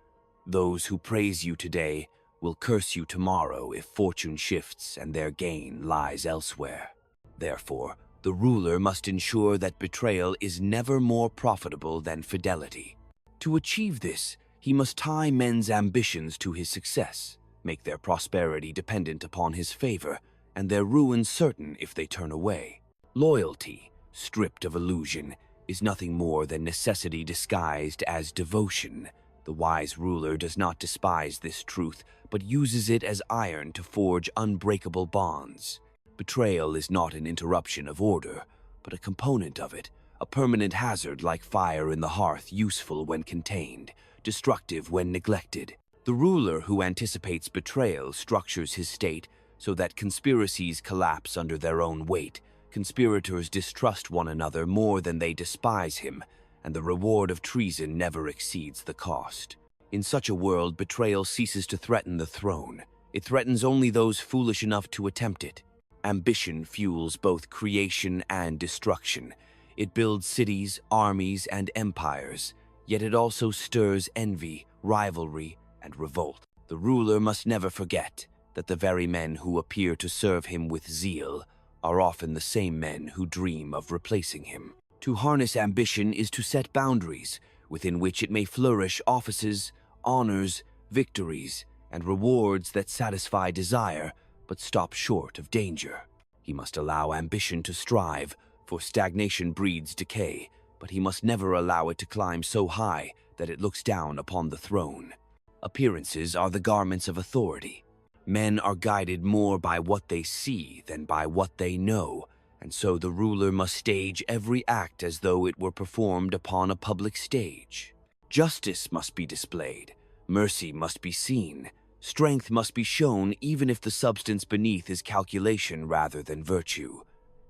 Those who praise you today will curse you tomorrow if fortune shifts and their gain lies elsewhere. Therefore, the ruler must ensure that betrayal is never more profitable than fidelity. To achieve this, he must tie men's ambitions to his success, make their prosperity dependent upon his favor, and their ruin certain if they turn away. Loyalty, stripped of illusion, is nothing more than necessity disguised as devotion. The wise ruler does not despise this truth, but uses it as iron to forge unbreakable bonds. Betrayal is not an interruption of order, but a component of it, a permanent hazard like fire in the hearth, useful when contained, destructive when neglected. The ruler who anticipates betrayal structures his state so that conspiracies collapse under their own weight. Conspirators distrust one another more than they despise him, and the reward of treason never exceeds the cost. In such a world, betrayal ceases to threaten the throne. It threatens only those foolish enough to attempt it. Ambition fuels both creation and destruction. It builds cities, armies, and empires, yet it also stirs envy, rivalry, and revolt. The ruler must never forget that the very men who appear to serve him with zeal are often the same men who dream of replacing him. To harness ambition is to set boundaries within which it may flourish offices, honors, victories, and rewards that satisfy desire but stop short of danger. He must allow ambition to strive, for stagnation breeds decay, but he must never allow it to climb so high that it looks down upon the throne. Appearances are the garments of authority. Men are guided more by what they see than by what they know, and so the ruler must stage every act as though it were performed upon a public stage. Justice must be displayed, mercy must be seen, strength must be shown even if the substance beneath is calculation rather than virtue.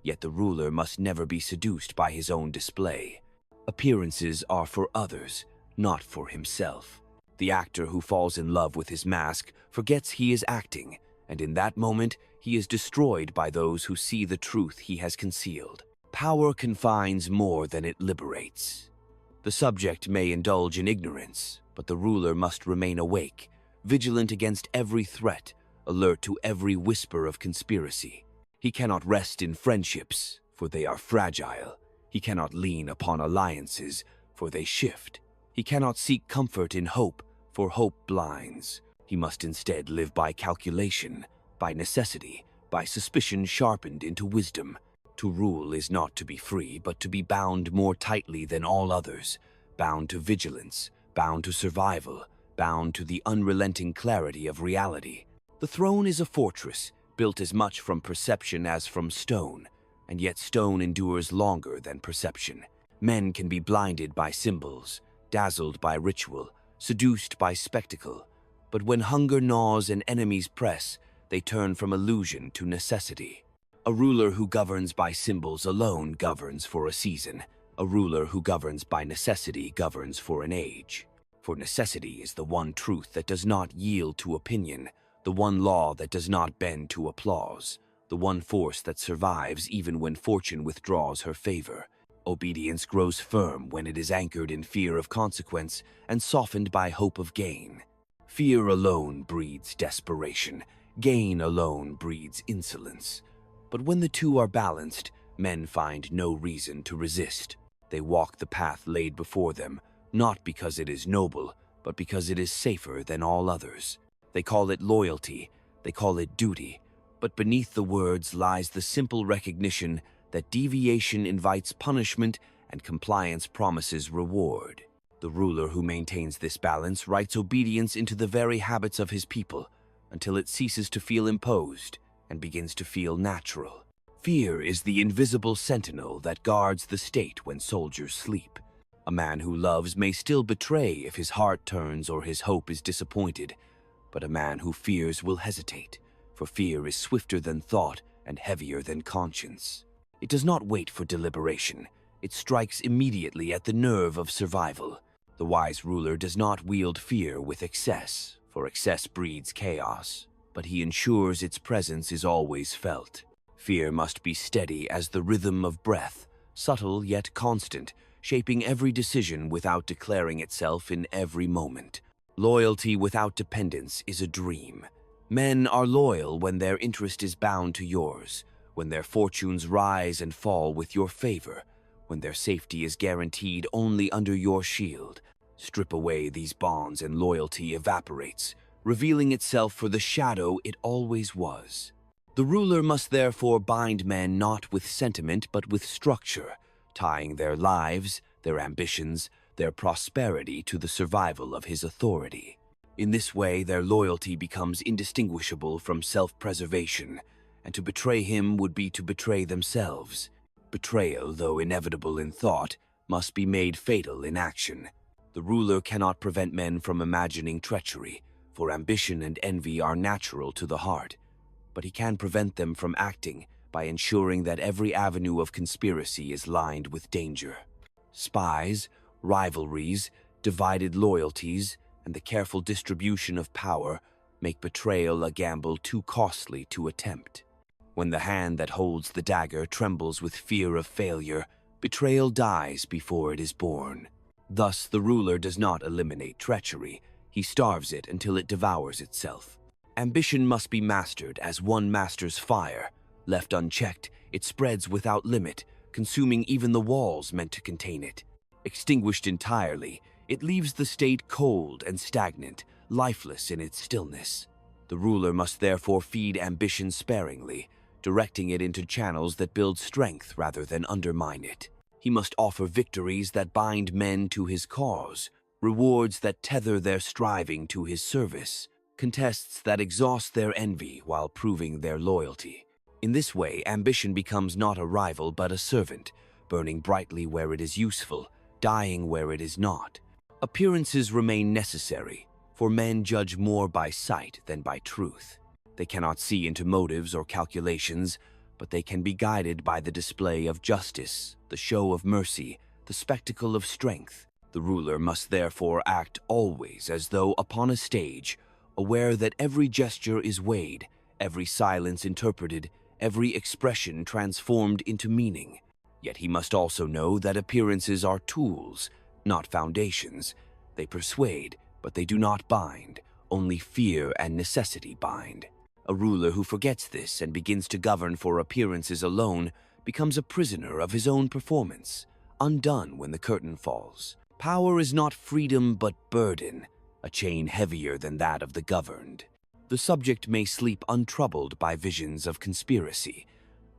Yet the ruler must never be seduced by his own display. Appearances are for others, not for himself. The actor who falls in love with his mask forgets he is acting, and in that moment he is destroyed by those who see the truth he has concealed. Power confines more than it liberates. The subject may indulge in ignorance, but the ruler must remain awake, vigilant against every threat, alert to every whisper of conspiracy. He cannot rest in friendships, for they are fragile. He cannot lean upon alliances, for they shift. He cannot seek comfort in hope, for hope blinds. He must instead live by calculation, by necessity, by suspicion sharpened into wisdom. To rule is not to be free, but to be bound more tightly than all others, bound to vigilance, bound to survival, bound to the unrelenting clarity of reality. The throne is a fortress, built as much from perception as from stone, and yet stone endures longer than perception. Men can be blinded by symbols, dazzled by ritual, seduced by spectacle, but when hunger gnaws and enemies press, they turn from illusion to necessity. A ruler who governs by symbols alone governs for a season. A ruler who governs by necessity governs for an age. For necessity is the one truth that does not yield to opinion, the one law that does not bend to applause, the one force that survives even when fortune withdraws her favor. Obedience grows firm when it is anchored in fear of consequence and softened by hope of gain. Fear alone breeds desperation. Gain alone breeds insolence. But when the two are balanced, men find no reason to resist. They walk the path laid before them, not because it is noble, but because it is safer than all others. They call it loyalty, they call it duty, but beneath the words lies the simple recognition that deviation invites punishment and compliance promises reward. The ruler who maintains this balance writes obedience into the very habits of his people until it ceases to feel imposed and begins to feel natural. Fear is the invisible sentinel that guards the state when soldiers sleep. A man who loves may still betray if his heart turns or his hope is disappointed, but a man who fears will hesitate, for fear is swifter than thought and heavier than conscience. It does not wait for deliberation. It strikes immediately at the nerve of survival. The wise ruler does not wield fear with excess, for excess breeds chaos, but he ensures its presence is always felt. Fear must be steady as the rhythm of breath, subtle yet constant, shaping every decision without declaring itself in every moment. Loyalty without dependence is a dream. Men are loyal when their interest is bound to yours, when their fortunes rise and fall with your favor, when their safety is guaranteed only under your shield. Strip away these bonds and loyalty evaporates, revealing itself for the shadow it always was. The ruler must therefore bind men not with sentiment but with structure, tying their lives, their ambitions, their prosperity to the survival of his authority. In this way, their loyalty becomes indistinguishable from self-preservation, and to betray him would be to betray themselves. Betrayal, though inevitable in thought, must be made fatal in action. The ruler cannot prevent men from imagining treachery, for ambition and envy are natural to the heart, but he can prevent them from acting by ensuring that every avenue of conspiracy is lined with danger. Spies, rivalries, divided loyalties, and the careful distribution of power make betrayal a gamble too costly to attempt. When the hand that holds the dagger trembles with fear of failure, betrayal dies before it is born. Thus, the ruler does not eliminate treachery, he starves it until it devours itself. Ambition must be mastered as one masters fire. Left unchecked, it spreads without limit, consuming even the walls meant to contain it. Extinguished entirely, it leaves the state cold and stagnant, lifeless in its stillness. The ruler must therefore feed ambition sparingly, directing it into channels that build strength rather than undermine it. He must offer victories that bind men to his cause, rewards that tether their striving to his service, contests that exhaust their envy while proving their loyalty. In this way, ambition becomes not a rival but a servant, burning brightly where it is useful, dying where it is not. Appearances remain necessary, for men judge more by sight than by truth. They cannot see into motives or calculations, but they can be guided by the display of justice, the show of mercy, the spectacle of strength. The ruler must therefore act always as though upon a stage, aware that every gesture is weighed, every silence interpreted, every expression transformed into meaning. Yet he must also know that appearances are tools, not foundations. They persuade, but they do not bind. Only fear and necessity bind. A ruler who forgets this and begins to govern for appearances alone becomes a prisoner of his own performance, undone when the curtain falls. Power is not freedom but burden, a chain heavier than that of the governed. The subject may sleep untroubled by visions of conspiracy,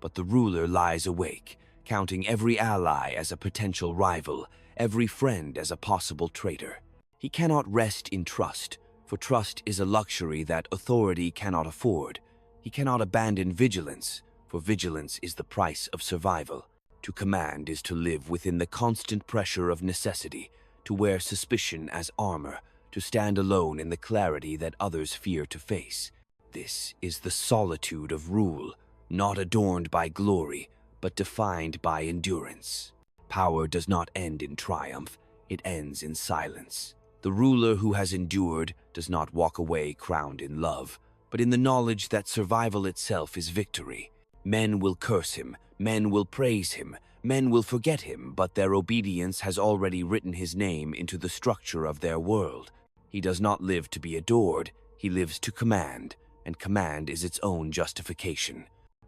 but the ruler lies awake, counting every ally as a potential rival, every friend as a possible traitor. He cannot rest in trust, for trust is a luxury that authority cannot afford. He cannot abandon vigilance, for vigilance is the price of survival. To command is to live within the constant pressure of necessity, to wear suspicion as armor, to stand alone in the clarity that others fear to face. This is the solitude of rule, not adorned by glory, but defined by endurance. Power does not end in triumph, it ends in silence. The ruler who has endured does not walk away crowned in love, but in the knowledge that survival itself is victory. Men will curse him, men will praise him, Men will forget him, but their obedience has already written his name into the structure of their world. He does not live to be adored, he lives to command, and command is its own justification.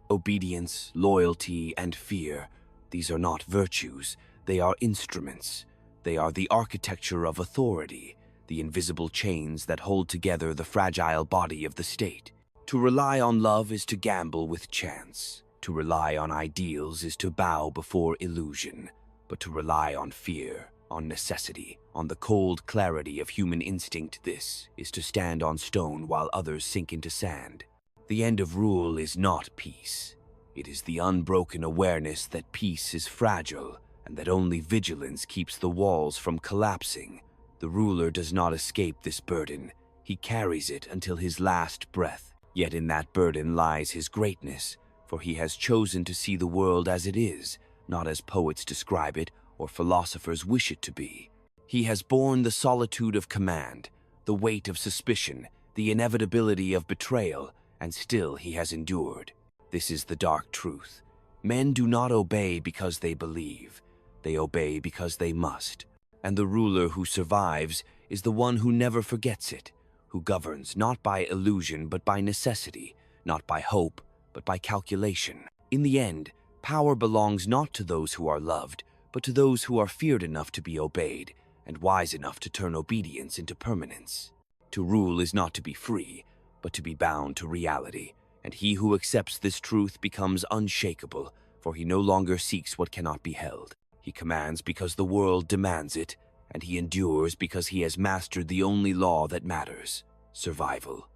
Obedience, loyalty, and fear, these are not virtues, they are instruments. They are the architecture of authority, the invisible chains that hold together the fragile body of the state. To rely on love is to gamble with chance. To rely on ideals is to bow before illusion. But to rely on fear, on necessity, on the cold clarity of human instinct, this is to stand on stone while others sink into sand. The end of rule is not peace. It is the unbroken awareness that peace is fragile, and that only vigilance keeps the walls from collapsing. The ruler does not escape this burden. He carries it until his last breath. Yet in that burden lies his greatness, for he has chosen to see the world as it is, not as poets describe it or philosophers wish it to be. He has borne the solitude of command, the weight of suspicion, the inevitability of betrayal, and still he has endured. This is the dark truth. Men do not obey because they believe. They obey because they must. And the ruler who survives is the one who never forgets it, who governs not by illusion but by necessity, not by hope but by calculation. In the end, power belongs not to those who are loved, but to those who are feared enough to be obeyed, and wise enough to turn obedience into permanence. To rule is not to be free, but to be bound to reality, and he who accepts this truth becomes unshakable, for he no longer seeks what cannot be held. He commands because the world demands it, and he endures because he has mastered the only law that matters: survival.